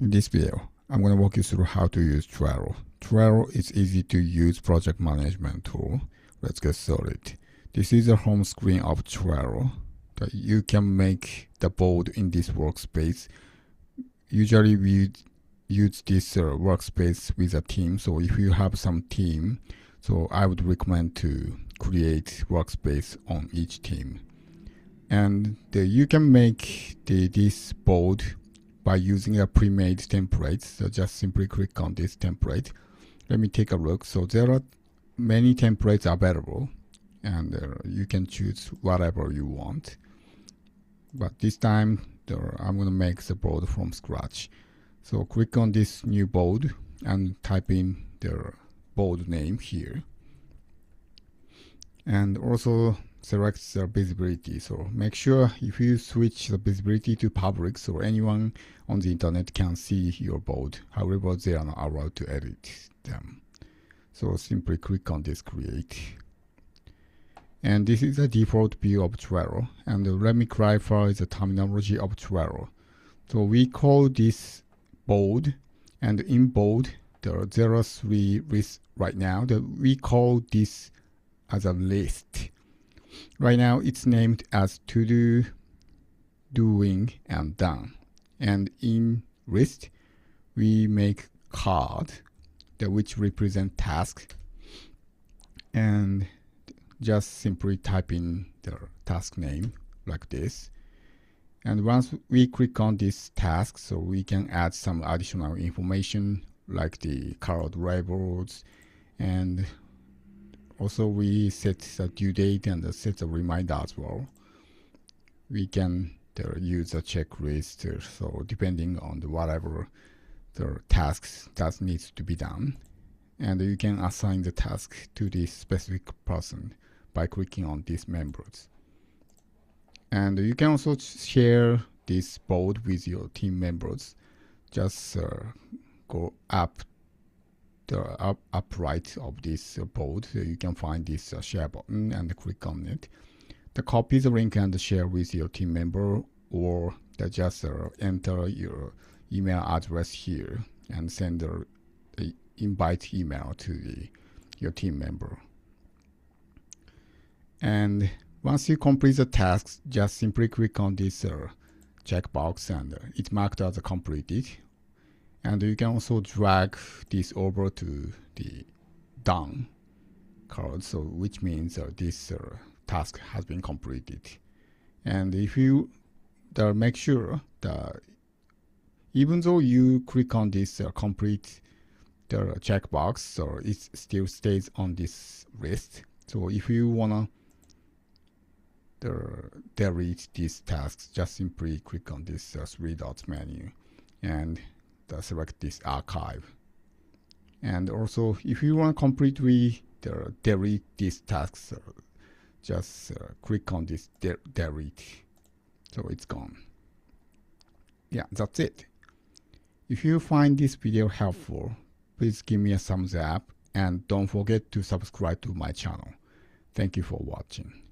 In this video, I'm going to walk you through how to use Trello. Trello is easy to use project management tool. Let's get started. This is the home screen of Trello. You can make the board in this workspace. Usually we use this workspace with a team. So if you have some team, so I would recommend to create workspace on each team. And you can make this board by using a pre-made template. So just simply click on this template. Let me take a look. So there are many templates available, and you can choose whatever you want. But this time, I'm going to make the board from scratch. So click on this new board and type in the board name here. And also select the visibility. So make sure if you switch the visibility to public, so anyone on the internet can see your board. However, they are not allowed to edit them. So simply click on this create. And this is the default view of Trello. And let me clarify the terminology of Trello. So we call this board, and in board there are 3 lists right now. We call this as a list. Right now it's named as to do, doing, and done. And in list we make card which represent task, and just simply type in the task name like this. And once we click on this task, so we can add some additional information like the card labels, and also we set the due date and set a reminder as well. We can use a checklist, so depending on whatever the tasks that needs to be done. And you can assign the task to this specific person by clicking on these members. And you can also share this board with your team members. Just go up the up right of this board. So you can find this share button and click on it. Copy the link and share with your team member, or just enter your email address here and send the invite email to your team member. And once you complete the tasks, just simply click on this checkbox, and it's marked as completed. And you can also drag this over to the done card, so which means this task has been completed. And if you make sure that even though you click on this complete the checkbox, so it still stays on this list. So if you wanna delete these tasks, just simply click on this 3 dots menu and select this archive. And also if you want to completely delete these tasks, just click on this delete, so it's gone. Yeah, that's it. If you find this video helpful, please give me a thumbs up, and don't forget to subscribe to my channel. Thank you for watching.